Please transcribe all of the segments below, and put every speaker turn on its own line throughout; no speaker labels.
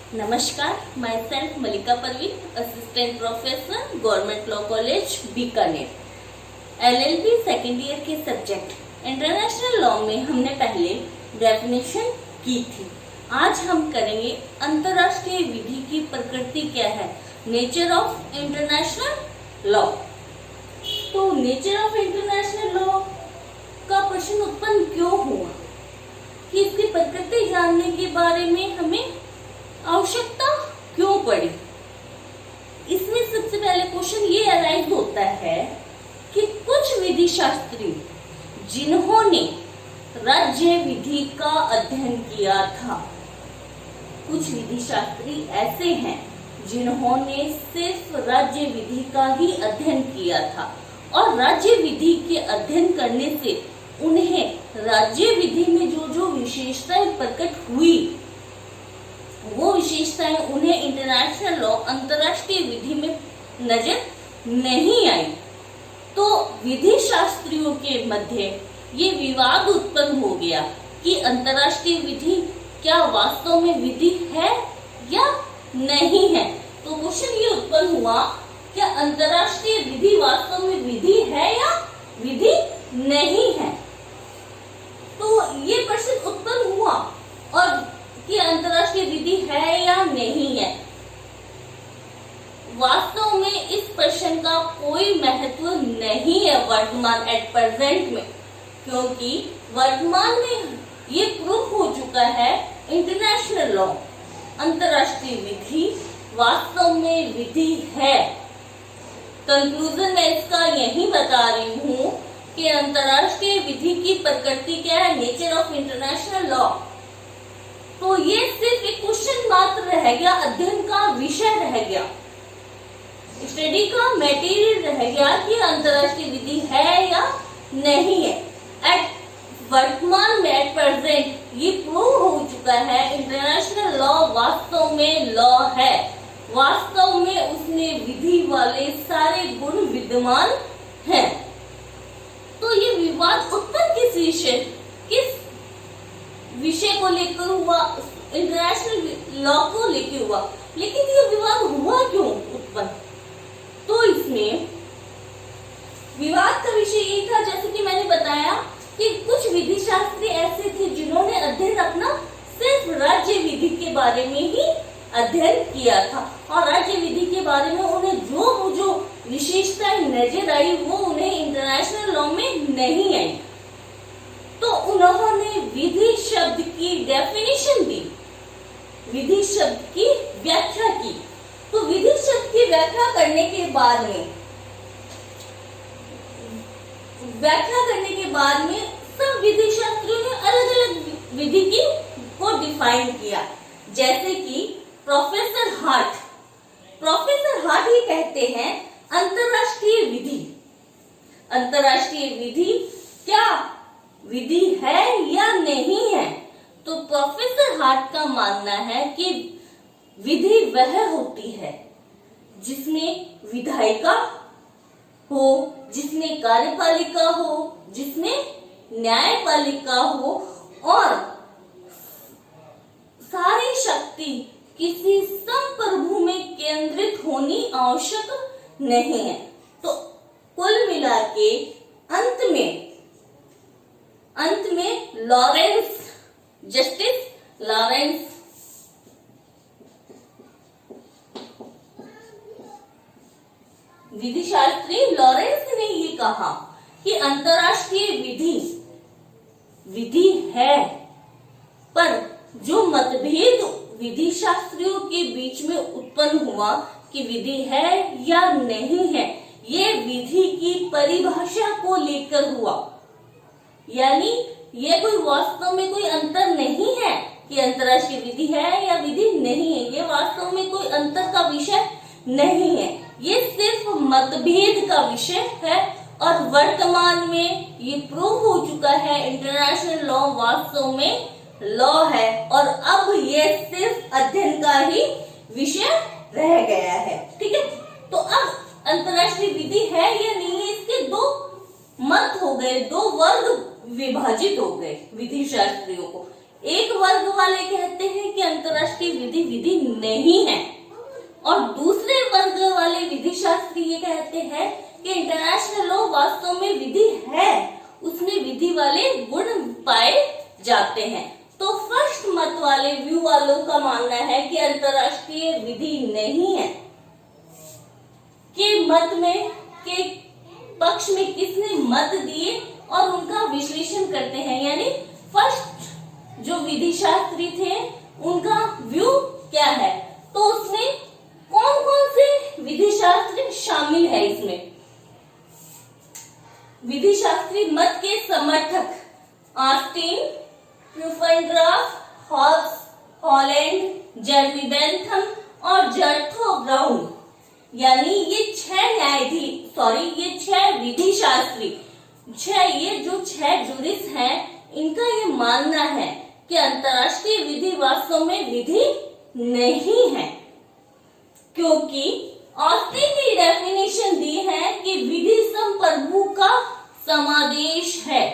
नमस्कार, myself Malika Parveen, assistant professor, government law college Bikaner. LLB second year के subject international law में हमने पहले डेफिनेशन की थी। आज हम करेंगे अंतरराष्ट्रीय विधि की प्रकृति क्या है, नेचर ऑफ इंटरनेशनल लॉ। तो नेचर ऑफ इंटरनेशनल लॉ का प्रश्न उत्पन्न क्यों हुआ कि इसकी प्रकृति जानने के बारे में हमें आवश्यकता क्यों पड़ी। इसमें सबसे पहले क्वेश्चन ये अराइज होता है कि कुछ विधि शास्त्री जिन्होंने राज्य विधि का अध्ययन किया था, कुछ विधि शास्त्री ऐसे हैं जिन्होंने सिर्फ राज्य विधि का ही अध्ययन किया था और राज्य विधि के अध्ययन करने से उन्हें राज्य विधि में जो जो विशेषताएं प्रकट हुई, वो विशेषताएं उन्हें इंटरनेशनल लॉ अंतरराष्ट्रीय विधि में नजर नहीं आई। तो विधि शास्त्रियों के मध्य ये विवाद उत्पन्न हो गया कि अंतरराष्ट्रीय विधि क्या वास्तव में विधि है या नहीं है। तो क्वेश्चन ये उत्पन्न हुआ, क्या अंतरराष्ट्रीय विधि वास्तव में विधि है या विधि नहीं है। तो ये प्रश्न उत्पन्न हुआ और कि अंतरराष्ट्रीय विधि है या नहीं है। वास्तव में इस प्रश्न का कोई महत्व नहीं है वर्तमान एट प्रेजेंट में, क्योंकि वर्तमान में ये प्रूफ हो चुका है इंटरनेशनल लॉ अंतरराष्ट्रीय विधि वास्तव में विधि है। कंक्लूजन में इसका यही बता रही हूँ कि अंतरराष्ट्रीय विधि की प्रकृति क्या है, नेचर ऑफ इंटरनेशनल लॉ। तो ये सिर्फ एक क्वेश्चन मात्र रह गया, अध्ययन का विषय रह गया, स्टडी का मटेरियल रह गया कि अंतरराष्ट्रीय विधि है या नहीं है। एट वर्तमान में एट प्रेजेंट ये प्रूव हो चुका है इंटरनेशनल लॉ वास्तव में लॉ है, वास्तव में उसमें विधि वाले सारे गुण विद्यमान हैं। तो ये विवाद उत्पन्न किस विषय को लेकर हुआ, इंटरनेशनल लॉ को लेकर हुआ, लेकिन ये विवाद हुआ क्यों उत्पन्न। तो इसमें विवाद का विषय ये था, जैसे कि मैंने बताया कि कुछ विधि शास्त्री ऐसे थे जिन्होंने अध्ययन अपना सिर्फ राज्य विधि के बारे में ही अध्ययन किया था और राज्य विधि के बारे में उन्हें जो विशेषताएं नजर आई वो उन्हें इंटरनेशनल लॉ में नहीं आई। तो उन्होंने विधि शब्द की डेफिनेशन दी, विधि शब्द की व्याख्या की। तो विधि शब्द की व्याख्या करने के बाद में सब विधि शास्त्रियों ने अलग अलग विधि को डिफाइन किया। जैसे कि प्रोफेसर हार्ट ही कहते हैं अंतरराष्ट्रीय विधि क्या विधि है या नहीं है। तो प्रोफेसर हार्ट का मानना है कि विधि वह होती है जिसमें विधायिका हो, जिसमें कार्यपालिका हो, जिसमें न्यायपालिका हो और सारी शक्ति किसी संप्रभु में केंद्रित होनी आवश्यक नहीं है। तो कुल मिला के अंत में जस्टिस लॉरेंस विधि शास्त्री लॉरेंस ने ये कहा कि अंतरराष्ट्रीय विधि है, पर जो मतभेद विधि शास्त्रियों के बीच में उत्पन्न हुआ कि विधि है या नहीं है, ये विधि की परिभाषा को लेकर हुआ। यानी ये कोई वास्तव में कोई अंतर नहीं है कि अंतरराष्ट्रीय विधि है या विधि नहीं है, ये वास्तव में कोई अंतर का विषय नहीं है, ये सिर्फ मतभेद का विषय है। और वर्तमान में ये प्रूव हो चुका है इंटरनेशनल लॉ वास्तव में लॉ है और अब ये सिर्फ अध्ययन का ही विषय रह गया है। ठीक है, तो अब अंतरराष्ट्रीय विधि है या नहीं है, इसके दो मत हो गए, दो वर्ग विभाजित हो गए विधि शास्त्रियों को। एक वर्ग वाले कहते हैं कि अंतरराष्ट्रीय विधि विधि नहीं है, और दूसरे वर्ग वाले विधि शास्त्री ये कहते हैं कि इंटरनेशनल लॉ वास्तव में विधि है, उसमें विधि वाले गुण पाए जाते हैं। तो फर्स्ट मत वाले व्यू वालों का मानना है कि अंतरराष्ट्रीय विधि नहीं है। के मत में के पक्ष में किसने मत दिए और उनका विश्लेषण करते हैं, यानी फर्स्ट जो विधि शास्त्री थे उनका व्यू क्या है। तो उसमें कौन कौन से विधि शास्त्री शामिल है। इसमें विधि शास्त्री मत के समर्थक ऑस्टिन, प्यूफेनड्रॉफ, हॉब्स, हॉलैंड, जर्मी बेंथम और जर्थो ब्राउन, यानी ये ये छह विधि शास्त्री, ये जो छह जूरिस्ट हैं, इनका ये मानना है कि अंतरराष्ट्रीय विधि वास्तव में विधि नहीं है, क्योंकि ऑस्टिन ने डेफिनेशन दी है कि विधि संप्रभु का समादेश है।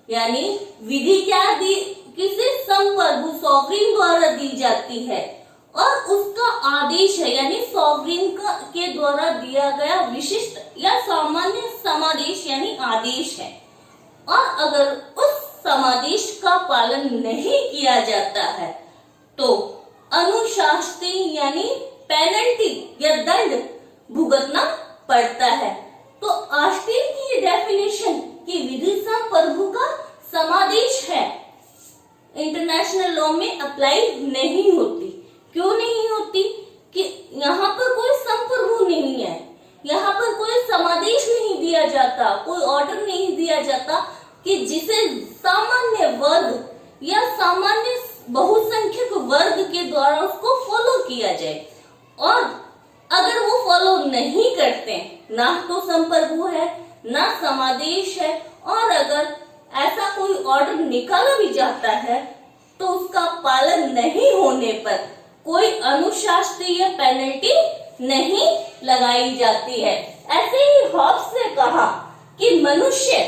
यानी विधि क्या दी, किसी संप्रभु सॉवरिन द्वारा दी जाती है और उसका आदेश है, यानी सॉवरिन के द्वारा दिया गया विशिष्ट या सामान्य समादेश यानी आदेश है। और अगर उस समादेश का पालन नहीं किया जाता है तो अनुशास्ति यानी पेनल्टी या दंड भुगतना पड़ता है। तो ऑस्टिन की ये डेफिनेशन कि विधि संप्रभु का समादेश है इंटरनेशनल लॉ में अप्लाई नहीं होती। क्यों नहीं होती? कि यहाँ पर कोई संप्रभु नहीं है, यहाँ पर कोई समादेश नहीं दिया जाता, कोई ऑर्डर नहीं दिया जाता कि जिसे सामान्य वर्ग या सामान्य बहुसंख्यक वर्ग के द्वारा उसको फॉलो किया जाए। और अगर वो फॉलो नहीं करते, ना तो संप्रभु है ना समादेश है, और अगर ऐसा कोई ऑर्डर निकाला भी जाता है तो उसका पालन नहीं होने पर कोई अनुशास्त्रीय पेनल्टी नहीं लगाई जाती है। ऐसे ही हॉब्स ने कहा कि मनुष्य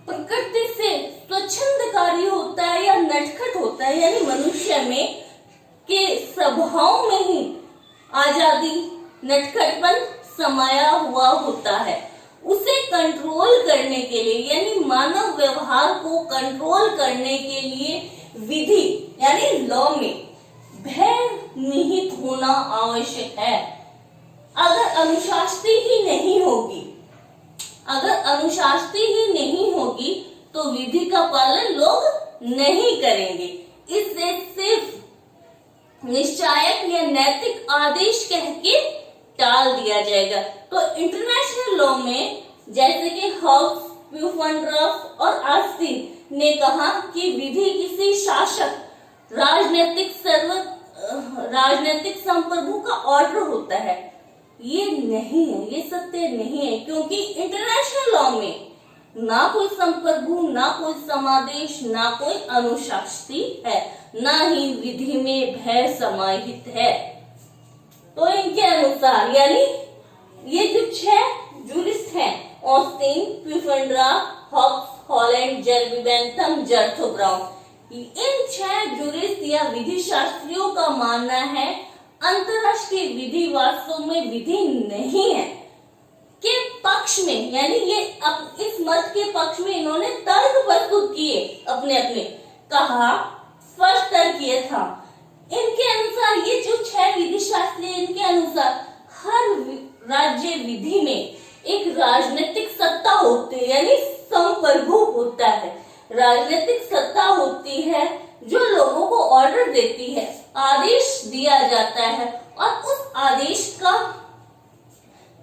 प्रकृति से स्वच्छंदकारी होता है या नटखट होता है, यानी मनुष्य में के स्वभाव में ही आजादी नटखटपन समाया हुआ होता है। उसे कंट्रोल करने के लिए यानी मानव व्यवहार को कंट्रोल करने के लिए विधि यानी लॉ में भय निहित होना आवश्यक है। अगर अनुशास्त्री ही नहीं होगी तो विधि का पालन लोग नहीं करेंगे। इससे सिर्फ निश्चायक या नैतिक आदेश कह के टाल दिया जाएगा। तो इंटरनेशनल लॉ में जैसे कि हॉब्स, प्यूफेनड्रॉफ और ऑस्टिन ने कहा कि विधि किसी शासक राजनीतिक संप्रभु का ऑर्डर होता है। ये नहीं है, ये सत्य नहीं है, क्योंकि इंटरनेशनल लॉ में ना कोई संप्रभु, ना कोई समादेश, ना कोई अनुशास्त्री है, ना ही विधि में भय समाहित है। तो इनके अनुसार यानी ये जो छह जूरिस्ट हैं Austin, प्यूफेनड्रॉफ, Hobbs, Holland, जर्मी Bentham, जर्थो brown, इन छह जूरिस्ट या विधि शास्त्रियों का मानना है अंतरराष्ट्रीय विधि वास्तव में विधि नहीं है। के पक्ष में यानी ये इस मत के पक्ष में इन्होंने तर्क प्रस्तुत किए, अपने कहा स्पष्ट तर्क किया था। इनके अनुसार ये जो छह विधि शास्त्री हैं, इनके अनुसार हर राज्य विधि में एक राजनीतिक सत्ता होती है, यानी संप्रभु होता है। राजनीतिक सत्ता होती है जो लोगों को ऑर्डर देती है, आदेश दिया जाता है, और उस आदेश का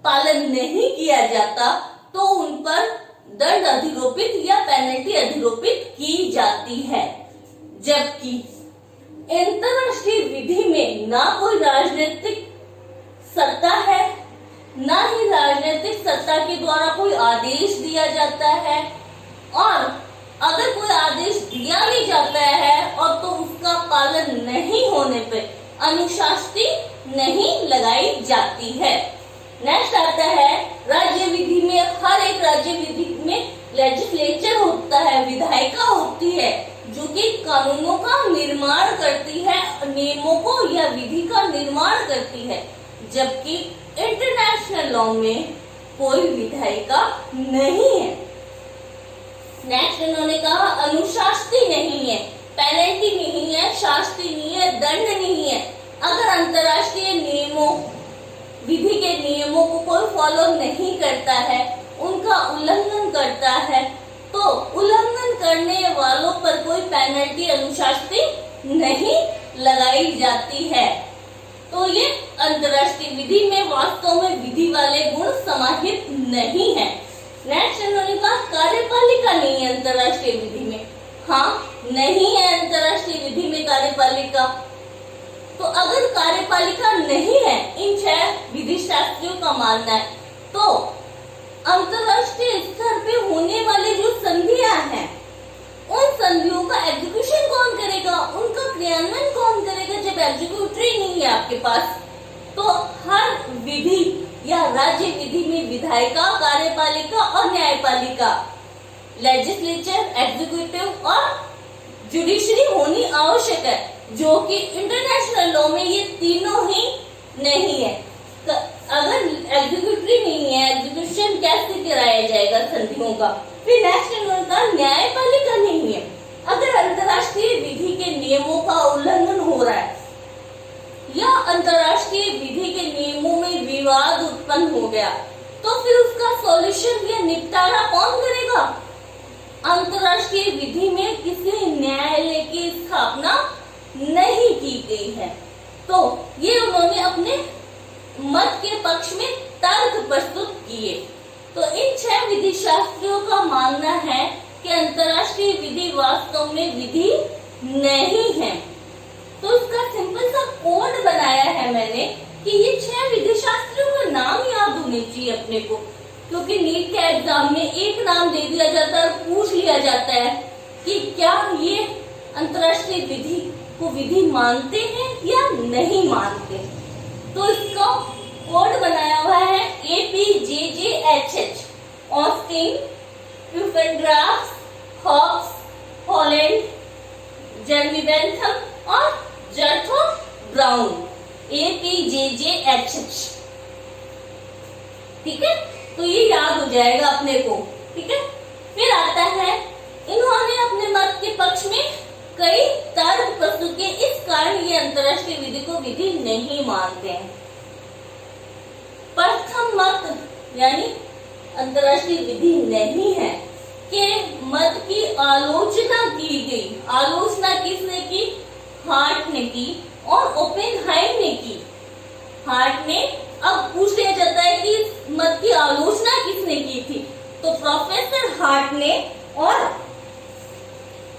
पालन नहीं किया जाता तो उन पर दंड अधिरोपित या पेनल्टी अधिरोपित की जाती है। जबकि अंतरराष्ट्रीय विधि में ना कोई राजनीतिक सत्ता है, ना ही राजनीतिक सत्ता के द्वारा कोई आदेश दिया जाता है, और अगर कोई आदेश दिया भी जाता है और तो उसका पालन नहीं होने पर अनुशास्त्री नहीं लगाई जाती है। नेक्स्ट आता है राज्य विधि में, हर एक राज्य विधि में लेजिस्लेचर होता है, विधायिका होती है जो कि कानूनों का निर्माण करती है, नियमों को या विधि का निर्माण करती है, जबकि इंटरनेशनल लॉ में कोई विधायिका नहीं है। नेक्स्ट उन्होंने कहा अनुशास्त्री नहीं है, पेनल्टी नहीं है, शास्त्री नहीं है, दंड नहीं है। अगर अंतरराष्ट्रीय नियमों, विधि के नियमों को कोई फॉलो नहीं करता है, उनका उल्लंघन करता है, तो उल्लंघन करने वालों पर कोई पेनल्टी अनुशास्त्री नहीं लगाई जाती है। तो ये अंतरराष्ट्रीय विधि में वास्तव में विधि वाले गुण समाहित नहीं है। नेक्स्ट उन्होंने कहा कार्यपालिका नहीं है अंतरराष्ट्रीय विधि में। हाँ, नहीं है अंतरराष्ट्रीय विधि में कार्यपालिका। तो अगर कार्यपालिका नहीं है, इन 6 विधि शास्त्रियों का मानना है, तो अंतरराष्ट्रीय स्तर पे होने वाले जो संधियां हैं, उन संधियों का एग्जीक्यूशन कौन करेगा, उनका क्रियान्वयन कौन करेगा? जब एग्जीक्यूटरी नहीं है आपके पास, तो हर विधि या राज्य विधि में विधायिका, कार्यपालिका और न्यायपालिका, लेजिस्लेचर, एग्जीक्यूटिव और जुडिशरी होनी आवश्यक है, जो कि इंटरनेशनल लॉ में ये तीनों ही नहीं है। अगर एग्जीक्यूटरी नहीं है, एग्जीक्यूशन कैसे कराया जाएगा संधियों का? फिर नेक्स्ट उनका न्यायपालिका नहीं है। अगर अंतरराष्ट्रीय विधि के नियमों का उल्लंघन हो रहा है या अंतरराष्ट्रीय विधि के नियमों में विवाद उत्पन्न हो गया, तो फिर उसका सॉल्यूशन या निपटारा कौन करेगा? अंतरराष्ट्रीय विधि में किसी न्यायालय की स्थापना नहीं की गई है। तो ये उन्होंने अपने मत के पक्ष में तर्क प्रस्तुत किए। तो इन 6 विधि शास्त्रियों का मानना है कि अंतरराष्ट्रीय विधि वास्तव में विधि नहीं है। तो उसका सिंपल सा कोड बनाया है मैंने कि ये 6 विधि शास्त्रियों का नाम याद होने चाहिए अपने को, क्योंकि नीट के एग्जाम में एक नाम दे दिया जाता है और पूछ लिया जाता है कि क्या ये अंतरराष्ट्रीय विधि को विधि मानते हैं या नहीं मानते। तो इसका कोड बनाया हुआ है APJJHH, Austin, प्यूफेनग्राफ, Hobbs, Holland, जर्मी Bentham और जर्थो ब्राउन। APJJHH, ठीक है, तो ये याद हो जाएगा अपने को। ठीक है, फिर आता है इन्होंने अपने मत के पक्ष में कई तर्क प्रस्तुत किए, इस कारण ये अंतरराष्ट्रीय विधि को विधि नहीं मानते हैं। प्रथम मत यानी अंतरराष्ट्रीय विधि नहीं है के मत की आलोचना की गई। आलोचना किसने की? हार्ट ने की और ओपेनहाइम ने की। हार्ट ने, अब पूछ लिया जाता है कि मत की आलोचना किसने की थी, तो प्रोफेसर हार्ट ने और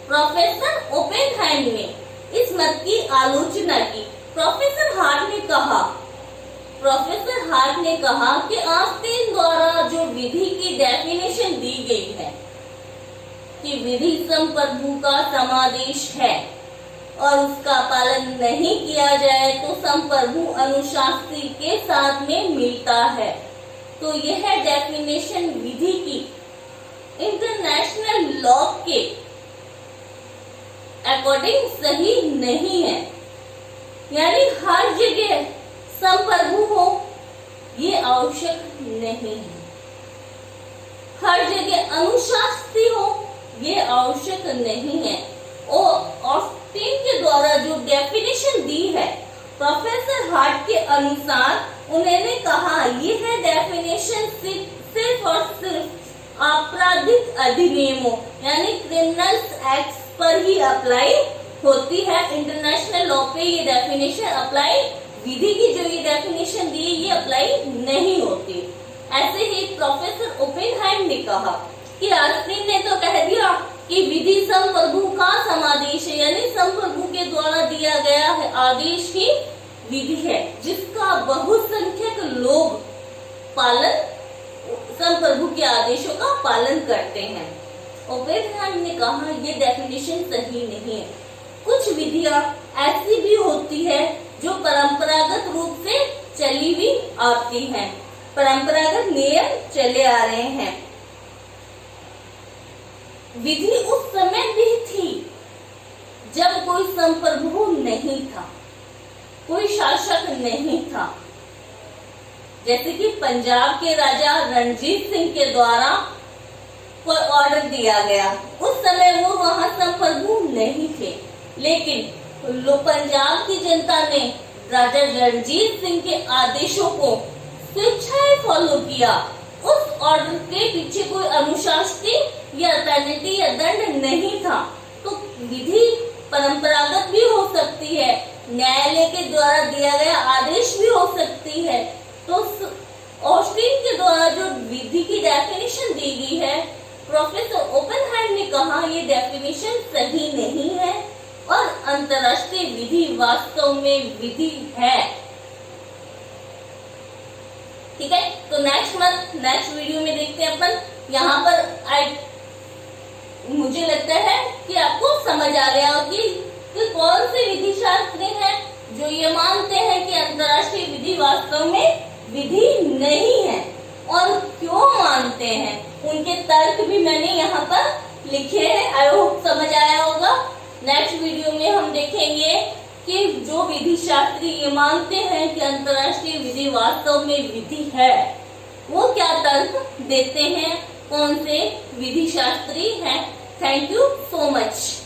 प्रोफेसर ओपेनहाइम ने इस मत की आलोचना की। प्रोफेसर हार्ट ने कहा कि ऑस्टिन द्वारा जो विधि की डेफिनेशन दी गई है कि विधि संप्रभु का समादेश है और उसका पालन नहीं किया जाए तो संप्रभु अनुशास्त्री के साथ में मिलता है, तो यह डेफिनेशन विधि की इंटरनेशनल लॉ के अकॉर्डिंग सही नहीं है। यानी हर जगह संप्रभु हो ये आवश्यक नहीं है, हर जगह अनुशास्त्री हो ये आवश्यक नहीं है। और ऑस्टिन के द्वारा जो डेफिनेशन दी है प्रोफेसर हार्ट के अनुसार, उन्होंने कहा यह डेफिनेशन सिर्फ और सिर्फ आपराधिक अधिनियमों यानी क्रिमिनल्स एक्ट पर ही अप्लाई होती है। इंटरनेशनल लॉ पे ये डेफिनेशन अप्लाई, विधि की जो ये डेफिनेशन दी है ये अप्लाई नहीं होती। ऐसे ही प्रोफेसर ओपेनहाइम ने कहा कि ऑस्टिन ने तो कह दिया कि विधि संप्रभु का समादेश है, यानी संप्रभु के द्वारा दिया गया है आदेश ही विधि है, जिसका बहुसंख्यक लोग पालन, संप्रभु के आदेशों का पालन करते हैं। ओपेनहाइम ने कहा ये डेफिनेशन सही नहीं है। कुछ विधियां ऐसी भी होती है जो परंपरागत रूप से चली हुई आती हैं, परंपरागत नियम चले आ रहे हैं। विधि उस समय भी थी जब कोई संप्रभु नहीं था, कोई शासक नहीं था। जैसे कि पंजाब के राजा रणजीत सिंह के द्वारा कोई ऑर्डर दिया गया, उस समय वो वहां संप्रभु नहीं थे, लेकिन पंजाब की जनता ने राजा रणजीत सिंह के आदेशों को स्वेच्छाएं फॉलो किया। उस ऑर्डर के पीछे कोई अनुशासनिक या पेनल्टी या दंड नहीं था। तो विधि परंपरागत भी हो सकती है, न्यायालय के द्वारा दिया गया आदेश भी हो सकती है। तो ऑस्टिन के द्वारा जो विधि की डेफिनेशन दी गई है, प्रोफेसर ओपेनहाइमर ने कहा ये डेफिनेशन सही नहीं है और अंतरराष्ट्रीय विधि वास्तव में विधि है। ठीक है, तो नेक्स्ट वीडियो में देखते हैं अपन। यहाँ पर मुझे लगता है कि आपको समझ आ गया हो कि कौन से विधि शास्त्री हैं जो ये मानते हैं कि अंतरराष्ट्रीय विधि वास्तव में विधि नहीं है, और क्यों मानते हैं, उनके तर्क भी मैंने यहाँ पर लिखे हैं। आई होप समझ आया होगा। नेक्स्ट वीडियो में हम देखेंगे कि जो विधि शास्त्री ये मानते हैं कि अंतरराष्ट्रीय विधि वास्तव में विधि है, वो क्या तर्क देते हैं, कौन से विधि शास्त्री हैं। Thank you so much.